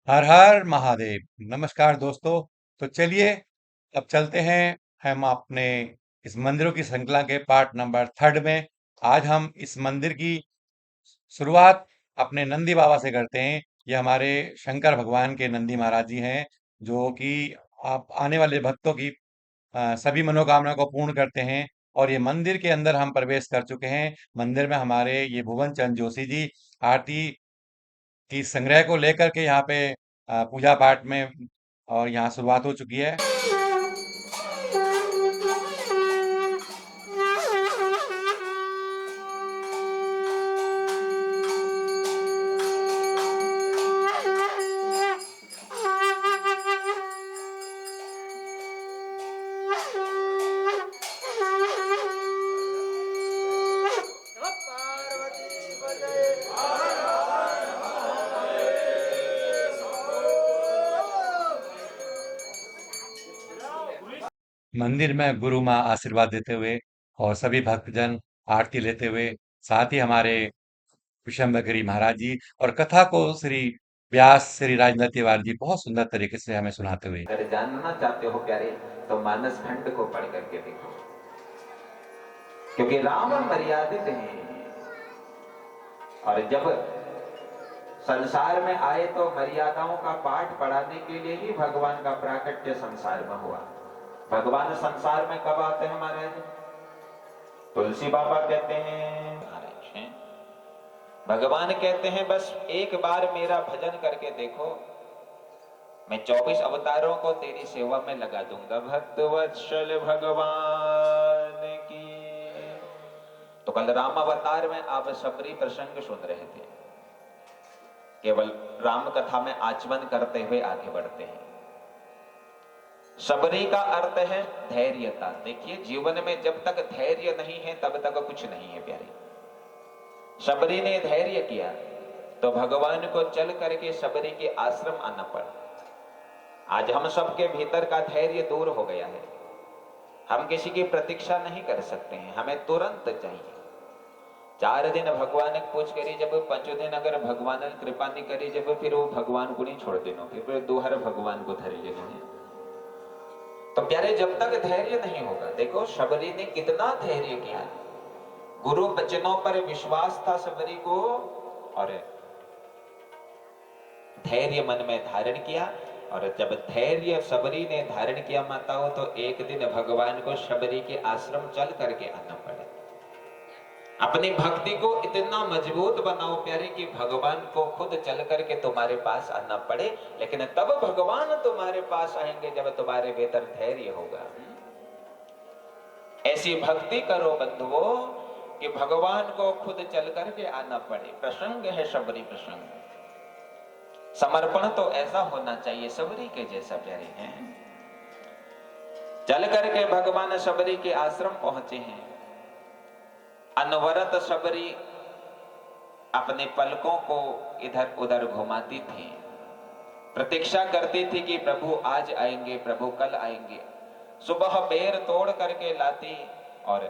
हर हर महादेव। नमस्कार दोस्तों। तो चलिए अब चलते हैं हम अपने इस मंदिरों की श्रृंखला के पार्ट नंबर 3 में। आज हम इस मंदिर की शुरुआत अपने नंदी बाबा से करते हैं। ये हमारे शंकर भगवान के नंदी महाराज जी हैं, जो कि आप आने वाले भक्तों की सभी मनोकामना को पूर्ण करते हैं। और ये मंदिर के अंदर हम प्रवेश कर चुके हैं। मंदिर में हमारे ये भुवन चंद जोशी जी आरती की संग्रह को लेकर के यहाँ पे पूजा पाठ में और यहाँ शुरुआत हो चुकी है। मंदिर में गुरु माँ आशीर्वाद देते हुए और सभी भक्तजन आरती लेते हुए, साथ ही हमारे विशंबगिरी महाराज जी और कथा को श्री व्यास श्री राजनर तिवारी जी बहुत सुंदर तरीके से हमें सुनाते हुए। अगर जानना चाहते हो प्यारे तो मानस खंड को पढ़ करके देखो, क्योंकि राम मर्यादित हैं और जब संसार में आए तो मर्यादाओं का पाठ पढ़ाने के लिए ही भगवान का प्राकट्य संसार में हुआ। भगवान संसार में कब आते हैं महाराज? तुलसी बाबा कहते हैं, भगवान कहते हैं बस एक बार मेरा भजन करके देखो, मैं 24 अवतारों को तेरी सेवा में लगा दूंगा। भक्त वत्सल भगवान की। तो कल राम अवतार में आप सबरी प्रसंग सुन रहे थे। केवल राम कथा में आचमन करते हुए आगे बढ़ते हैं। सबरी का अर्थ है धैर्यता। देखिए, जीवन में जब तक धैर्य नहीं है तब तक कुछ नहीं है प्यारे। सबरी ने धैर्य किया तो भगवान को चल करके सबरी के आश्रम आना पड़ा। आज हम सबके भीतर का धैर्य दूर हो गया है। हम किसी की प्रतीक्षा नहीं कर सकते हैं, हमें तुरंत चाहिए। 4 दिन भगवान पूछ करी, जब 5 दिन अगर भगवान कृपा नहीं करी, जब फिर वो भगवान को नहीं छोड़ देना, फिर दोहर भगवान को धर लेना है। तो प्यारे, जब तक धैर्य नहीं होगा, देखो शबरी ने कितना धैर्य किया। गुरु वचनों पर विश्वास था शबरी को और धैर्य मन में धारण किया। और जब धैर्य शबरी ने धारण किया माता हो, तो एक दिन भगवान को शबरी के आश्रम चल करके आना पड़े। अपनी भक्ति को इतना मजबूत बनाओ प्यारे कि भगवान को खुद चल करके तुम्हारे पास आना पड़े। लेकिन तब भगवान तुम्हारे पास आएंगे जब तुम्हारे भीतर धैर्य होगा। ऐसी भक्ति करो बंधुओं कि भगवान को खुद चल करके आना पड़े। प्रसंग है शबरी प्रसंग। समर्पण तो ऐसा होना चाहिए शबरी के जैसा प्यारे हैं। चल करके भगवान शबरी के आश्रम पहुंचे हैं। अनवरत शबरी अपने पलकों को इधर उधर घुमाती थी, प्रतीक्षा करती थी कि प्रभु आज आएंगे, प्रभु कल आएंगे। सुबह बेर तोड़ करके लाती और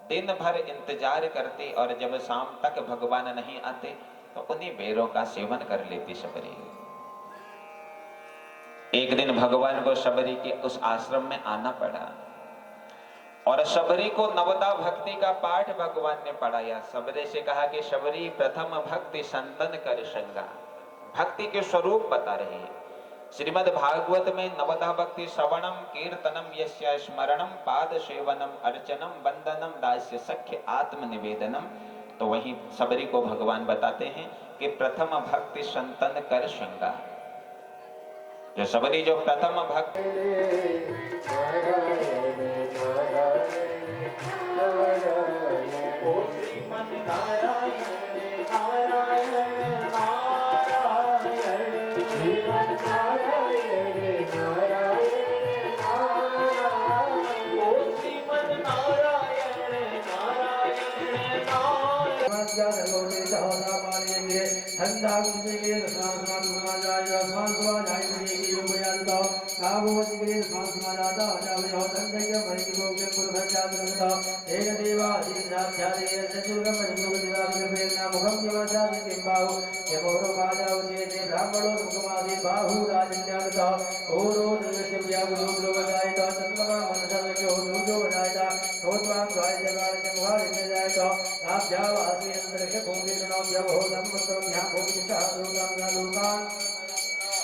दिन भर इंतजार करती, और जब शाम तक भगवान नहीं आते तो उन्हीं बेरों का सेवन कर लेती शबरी। एक दिन भगवान को शबरी के उस आश्रम में आना पड़ा और शबरी को नवदा भक्ति का पाठ भगवान ने पढ़ाया। शबरी से कहा कि शबरी, प्रथम भक्ति संतन कर संगा। भक्ति के स्वरूप बता रहे हैं। श्रीमद् भागवत में नवदा भक्ति श्रवणम कीर्तनम यस्य स्मरणम पाद सेवनम अर्चनम वंदनम दास्य सख्य आत्म निवेदनम। तो वहीं शबरी को भगवान बताते हैं कि प्रथम भक्ति संतन कर संगा। जो शबरी जो प्रथम भक्ति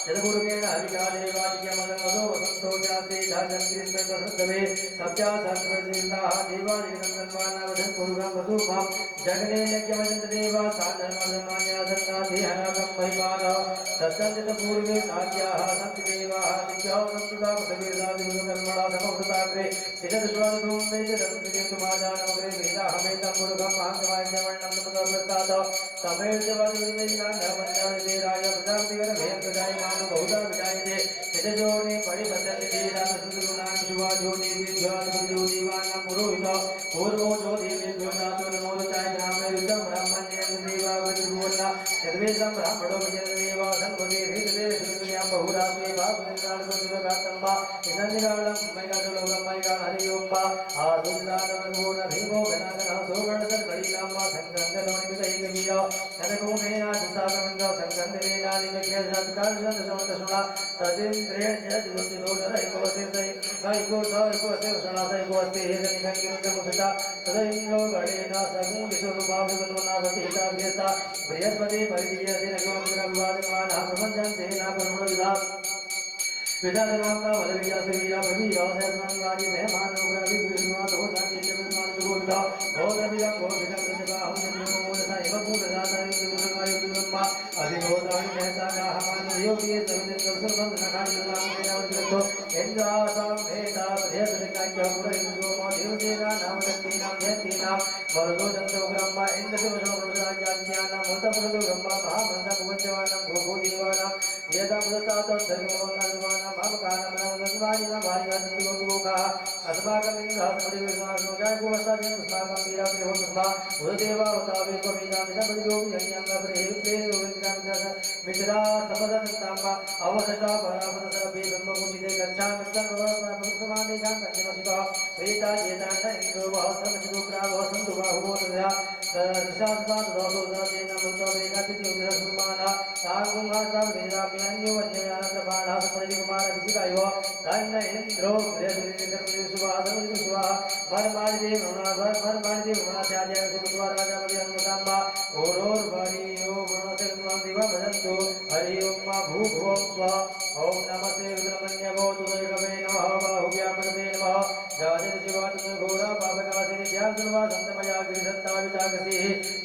यदुर्गेण हरिकादेवादिकमदमदो वसन्तो जाते धाजन् कृष्णकसुद्धवे सत्या सर्वदेवताः देवादिकसन्मानावधन् कुरुगं वसुमां जगने यज्ञमजन्त देवा साधर्मधर्मान्यासन्नाधिहनाकं महिमानः तत्सञ्चितपूर्वे साध्याः सन्ति देवाः दिव्याः संस्कृता पृथ्वीर्दादिमुखकर्मणा समवृताग्रे इदद्वादधूं वेदरन्तिमादानमग्रे वेदाहमेतं कुरुगं महान्तमाज्ञवर्णं नमतप्रस्तात् समेर्जवादिवेदिनान्यवन्याविदेराय प्रजापतिगरभेयप्रजाय बहुधा विजायते यजोने परिपतन्ति धीरामसुन्दरुणां शिवाजो देवेभ्यो नमो देवानां पुरोहितो पूर्वो जो देवेभ्यो नातो नमो चाय ग्रामे रुद्रं ब्राह्मण्यं देवावतिर्वोन्ना यद्वेदं ब्राह्मणो विजयदेवा संवदे वेदे सुन्दर्यां बहुरात्मे भागवन्दानसुन्दरगातम्बा इदन्निराळं मैगालोकं मैगा हरियोम्बा आदुल्लादवगोण भीमो गणागणः सोगणसर्वरीनाम्मा संगन्धनोनिमितैकवीरो तदगोमेना सुसागमन्द संगन्धनेना निमख्यसत्कार्यसमतसुणा तदिन्द्रेण जगद्गुरुतिरोधरैकोसिर्दै गायिकोसैकोसिर्षणासैकोस्ति हेदनिकङ्किमुखता तदैन्द्रो गणेन सगुणिस्वरूपाभिगुणनाभतीताभ्यस्ता बृहस्पति परिदीयदिनगोमुग्रविवादमानः प्रपञ्चन्ते न कर्मणविधा विदादनांगा वदविया सवीरा प्रवीरा सहस्रांगादि सहमानोग्रादि विष्णुवाद हो जाति चक्रमान सुगोविदा भौतविदं भौतिकं प्रजगाहं जन्मोदसा एव भूतदातारि सुगुणकारि ब्रह्मा अधिभौतानि सहसागाः मानवयोगे सर्वजनकर्षबन्ध नखानि नामकेनावर्तितो इंद्रासां भेदा प्रयतनिकाख्य पुरहिन्दोमा देवतेना नामदत्तीनां यत्तीनां वरदो दन्तो ब्रह्मा इन्द्रशिवशो प्रजाज्ञात्यानां भूतप्रदो ब्रह्मा महामन्दकुवञ्चवानां भोगो देवानां यदा मुदतात् धर्मवन्नादिवानां भावकानामनवनद्वादिना भार्यादिगोका अस्माकमिन्द्रः परिवेशनाशोगायकोवस्तादिनं अस्माकं वीराग्रहोत्तमा उददेवावतावेकवेदामिदपरियोगि यज्ञाङ्गप्रहेप्रेरोविन्द्रामिदस मित्रा समदन्ताम्बा अवसता परापदसरभे ब्रह्ममुचिते गच्छामित्तङ्गवस्मादेशां कञ्चमसिकः प्रेता चेतान्त इन्द्रो वः सर्वचिदोग्रावः सन्तु बाहुवो तथा दशास्तादोदोदतेन मुक्तवेदातिथियोगिरसुमानः तागुंहासावेदाम्यन्योवन्यव्यानन्दबाणः सपरिकुमारविजिकायो तन्न इन्द्रो गृहसुरिनिर्देशुवासमुदिसुवाः भरमादिदेव ऋणाचार्यविषुद्वाराजापतिहनुमताम्बा ओरोर्वरीयो गुणोत्तरदिव भजन्तु हरि ओं मा भूभुवं स्वः ॐ नमस्ते रुद्रमन्यवो तुदयकवे नमः बाहुव्यामृते नमः जाजशिवातुघोरा पापनाशिनि ध्यानसर्वा सन्तमया गिरिदत्ताविताकसिः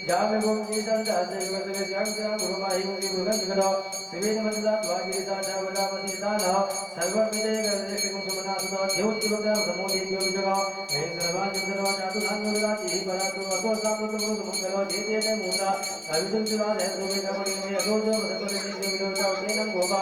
जामिगुंजी सन्तहस्ययुगसविस्याङ्गिरा गुरुमाहि गुंजी गुरुगञ्जगदो शिवेनमन्दात्वागिरिसाचावदामसितानः सर्वमिदेकविदेकं सुमनासुतो ध्योतिभक्तां समोदेभ्यो विजगः हें सर्वाञ्चर्वाचातुधान्योदातिः परातु अतोसामृतमुरुतुमङ्गलो जेतेन मूला अविदुञ्जुराधेन्द्रोवेकमणिमे अधोजो वसतोदेनिर्विरोचावतेनं गोपा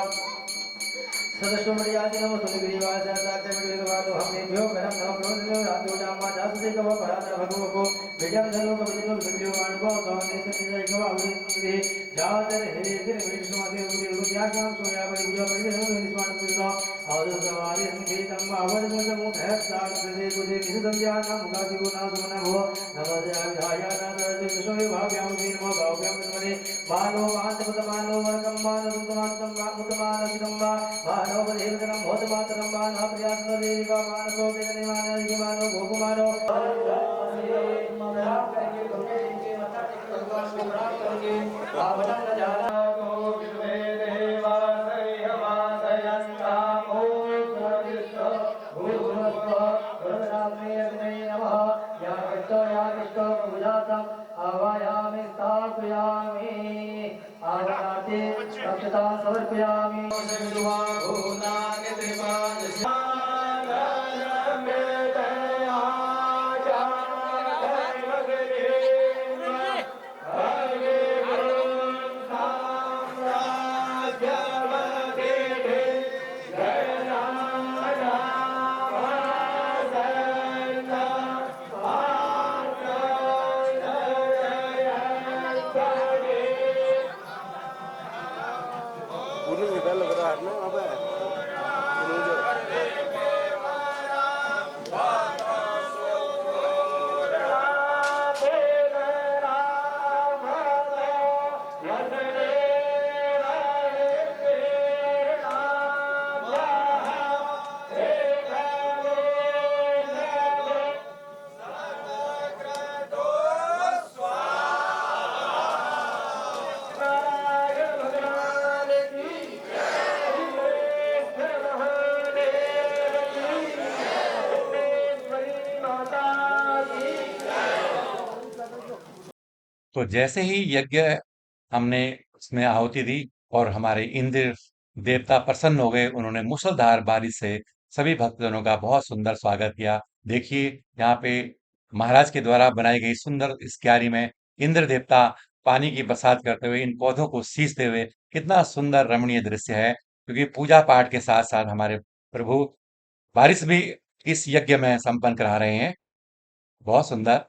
सदस्वमर्यादिनमो सुनिग्रीवासाचार्यविवेकवादो हमेभ्यो परं नमः प्रोदिनो रात्योजाम्मा जातुदेकव परातः भगवको विजयं धर्मकविदिनो विद्योवाणुको गवनेसनिजैकव अवृत्तिः जातर हे गिरिविष्णुमते उदिरुद्याख्यां सोयापरिविजयपरिदिनो आदुसवारि संकेतं अवदनमुधैर्साक्षसे कुदे निसंज्ञानं मुखादिगुणासुमनभो नमस्याविधायानादर्शविभाव्यां नमो भाव्यां नमने मानो मान्तपदमानो वर्गं मानसुतमान्तं मुतमानसितं वा मानवदेवकरं भूतमातरं मानः प्रियात्मदेविका मानसो वेदनिमानो गोकुमारो आवायामि स्थापयामि आवाते सप्तता समर्पयामि तो जैसे ही यज्ञ हमने उसमें आहुति दी और हमारे इंद्र देवता प्रसन्न हो गए, उन्होंने मूसलधार बारिश से सभी भक्तजनों का बहुत सुंदर स्वागत किया। देखिए, यहाँ पे महाराज के द्वारा बनाई गई सुंदर इस क्यारी में इंद्र देवता पानी की बरसात करते हुए इन पौधों को सींचते हुए कितना सुंदर रमणीय दृश्य है। क्योंकि पूजा पाठ के साथ साथ हमारे प्रभु बारिश भी इस यज्ञ में संपन्न करा रहे हैं। बहुत सुंदर।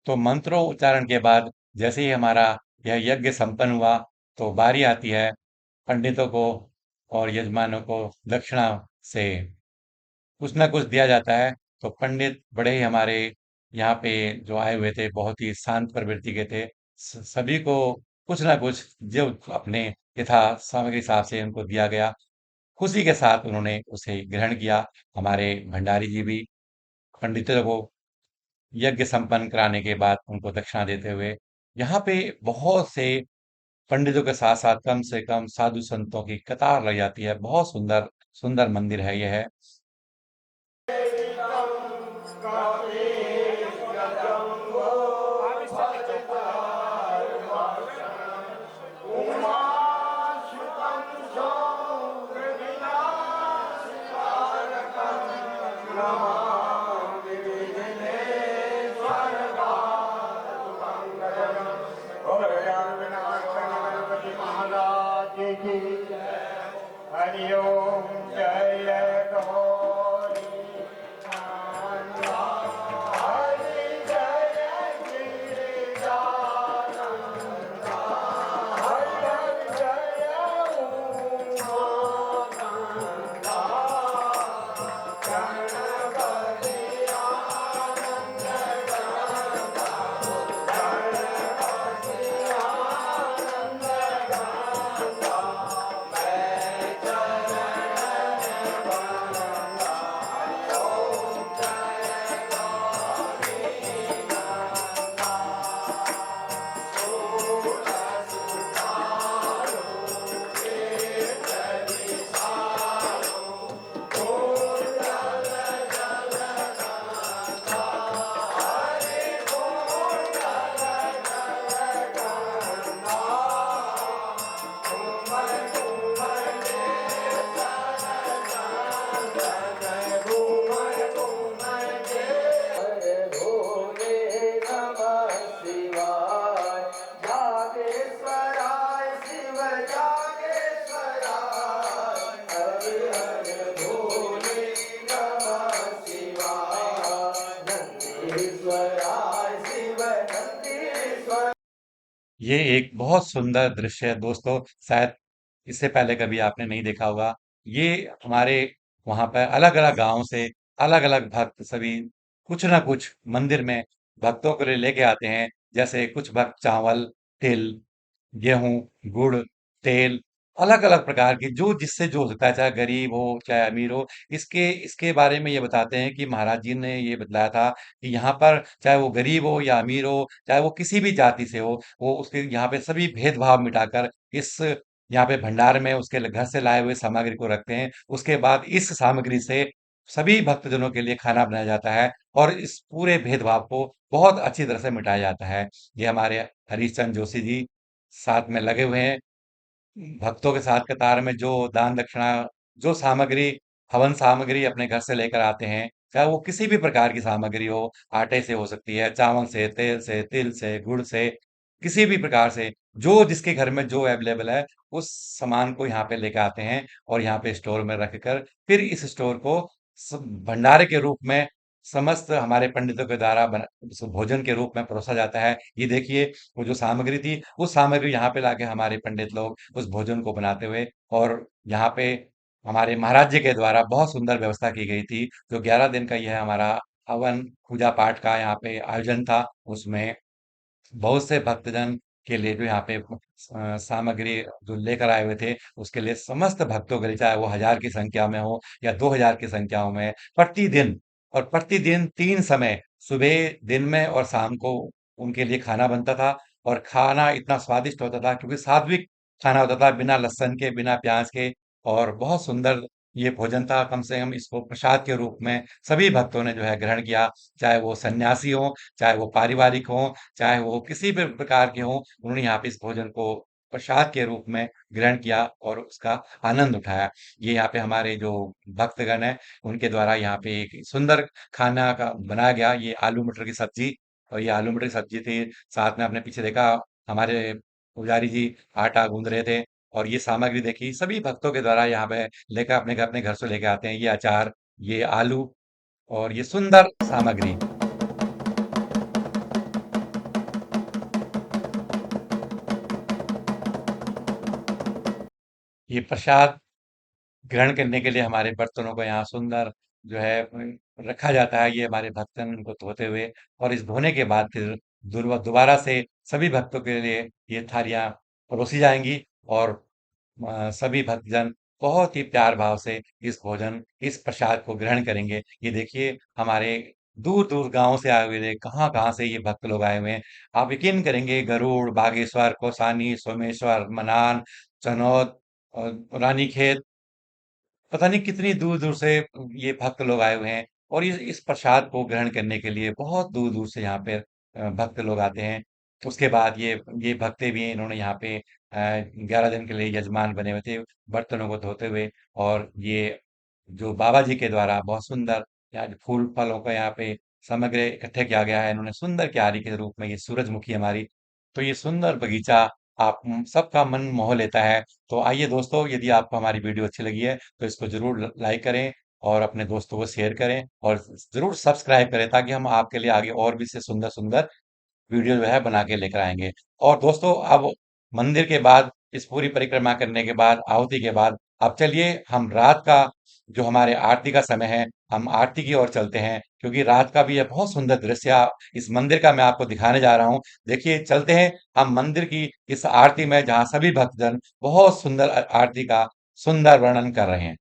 तो मंत्रों उच्चारण के बाद जैसे ही हमारा यह यज्ञ संपन्न हुआ, तो बारी आती है पंडितों को और यजमानों को दक्षिणा से कुछ ना कुछ दिया जाता है। तो पंडित बड़े ही हमारे यहाँ पे जो आए हुए थे बहुत ही शांत प्रवृत्ति के थे। सभी को कुछ ना कुछ जो अपने यथा सामग्री हिसाब से उनको दिया गया, खुशी के साथ उन्होंने उसे ग्रहण किया। हमारे भंडारी जी भी पंडितों को यज्ञ संपन्न कराने के बाद उनको दक्षिणा देते हुए, यहाँ पे बहुत से पंडितों के साथ साथ कम से कम साधु संतों की कतार लग जाती है। बहुत सुंदर सुंदर मंदिर है यह। हरि ओम जय गौरी हरि जय गिरिजानंद हरि हरि जय उमानंदा गणपति आनंद गणपति आनंद ये एक बहुत सुंदर दृश्य है दोस्तों। शायद इससे पहले कभी आपने नहीं देखा होगा। ये हमारे वहां पर अलग अलग गांव से अलग अलग भक्त सभी कुछ ना कुछ मंदिर में भक्तों के लिए लेके आते हैं। जैसे कुछ भक्त चावल, तिल, गेहूं, गुड़, तेल, अलग अलग प्रकार की जो जिससे जो हो सकता है, चाहे गरीब हो चाहे अमीर हो। इसके इसके बारे में ये बताते हैं कि महाराज जी ने ये बतलाया था कि यहाँ पर चाहे वो गरीब हो या अमीर हो, चाहे वो किसी भी जाति से हो, वो उसके यहाँ पे सभी भेदभाव मिटाकर इस यहाँ पे भंडार में उसके घर से लाए हुए सामग्री को रखते हैं। उसके बाद इस सामग्री से सभी भक्तजनों के लिए खाना बनाया जाता है और इस पूरे भेदभाव को बहुत अच्छी तरह से मिटाया जाता है। ये हमारे हरीश चंद्र जोशी जी साथ में लगे हुए हैं। भक्तों के साथ कतार में जो दान दक्षिणा, जो सामग्री, हवन सामग्री अपने घर से लेकर आते हैं, चाहे वो किसी भी प्रकार की सामग्री हो, आटे से हो सकती है, चावल से, तेल से, तिल से, गुड़ से, किसी भी प्रकार से जो जिसके घर में जो अवेलेबल है, उस सामान को यहाँ पे लेके आते हैं और यहाँ पे स्टोर में रख कर फिर इस स्टोर को भंडारे के रूप में समस्त हमारे पंडितों के द्वारा भोजन के रूप में परोसा जाता है। ये देखिए, वो जो सामग्री थी, उस सामग्री यहाँ पे लाके हमारे पंडित लोग उस भोजन को बनाते हुए, और यहाँ पे हमारे महाराज जी के द्वारा बहुत सुंदर व्यवस्था की गई थी। जो 11 दिन का यह हमारा हवन पूजा पाठ का यहाँ पे आयोजन था, उसमें बहुत से भक्तजन के लिए जो यहाँ पे सामग्री जो लेकर आए हुए थे, उसके लिए समस्त भक्तों के लिए, चाहे वो 1000 की संख्या में हो या 2000 की संख्या में, प्रतिदिन और प्रतिदिन 3 समय, सुबह, दिन में और शाम को उनके लिए खाना बनता था। और खाना इतना स्वादिष्ट होता था क्योंकि सात्विक खाना होता था, बिना लहसुन के, बिना प्याज के, और बहुत सुंदर ये भोजन था। कम से कम इसको प्रसाद के रूप में सभी भक्तों ने जो है ग्रहण किया, चाहे वो सन्यासी हो, चाहे वो पारिवारिक हो, चाहे वो किसी भी प्रकार के हों, उन्होंने यहाँ पे इस भोजन को प्रसाद के रूप में ग्रहण किया और उसका आनंद उठाया। ये यहाँ पे हमारे जो भक्तगण हैं, उनके द्वारा यहाँ पे एक सुंदर खाना का बनाया गया, ये आलू मटर की सब्जी। और ये आलू मटर की सब्जी थी, साथ में आपने पीछे देखा हमारे पुजारी जी आटा गूंद रहे थे। और ये सामग्री देखी, सभी भक्तों के द्वारा यहाँ पे लेकर अपने घर से लेके आते हैं, ये अचार, ये आलू और ये सुंदर सामग्री। ये प्रसाद ग्रहण करने के लिए हमारे बर्तनों को यहाँ सुंदर जो है रखा जाता है। ये हमारे भक्तजन इनको धोते हुए, और इस धोने के बाद फिर दोबारा से सभी भक्तों के लिए ये थालियां परोसी जाएंगी। और सभी भक्तजन बहुत ही प्यार भाव से इस प्रसाद को ग्रहण करेंगे। ये देखिए, हमारे दूर दूर गांव से आए हुए थे, कहाँ कहाँ से ये भक्त लोग आए हुए हैं। आप यकीन करेंगे, गरुड़, बागेश्वर, कौसानी, सोमेश्वर, मनान, चनौद और रानीखेत, पता नहीं कितनी दूर दूर से ये भक्त लोग आए हुए हैं। और इस प्रसाद को ग्रहण करने के लिए बहुत दूर दूर से यहाँ पे भक्त लोग आते हैं। उसके बाद ये भक्ते भी हैं, इन्होंने यहाँ पे 11 दिन के लिए यजमान बने हुए थे, बर्तनों को धोते हुए। और ये जो बाबा जी के द्वारा बहुत सुंदर यहाँ जो फूल फलों का यहाँ पे समग्र इकट्ठे किया गया है, इन्होंने सुंदर क्यारी के रूप में, ये सूरजमुखी हमारी, तो ये सुंदर बगीचा आप सबका मन मोह लेता है। तो आइए दोस्तों, यदि आपको हमारी वीडियो अच्छी लगी है, तो इसको जरूर लाइक करें और अपने दोस्तों को शेयर करें और जरूर सब्सक्राइब करें, ताकि हम आपके लिए आगे और भी से सुंदर सुंदर वीडियो जो है बना के लेकर आएंगे। और दोस्तों, अब मंदिर के बाद, इस पूरी परिक्रमा करने के बाद, आहुति के बाद, अब चलिए हम रात का जो हमारे आरती का समय है, हम आरती की ओर चलते हैं, क्योंकि रात का भी यह बहुत सुंदर दृश्य इस मंदिर का मैं आपको दिखाने जा रहा हूँ। देखिए, चलते हैं हम मंदिर की इस आरती में, जहाँ सभी भक्तजन बहुत सुंदर आरती का सुंदर वर्णन कर रहे हैं।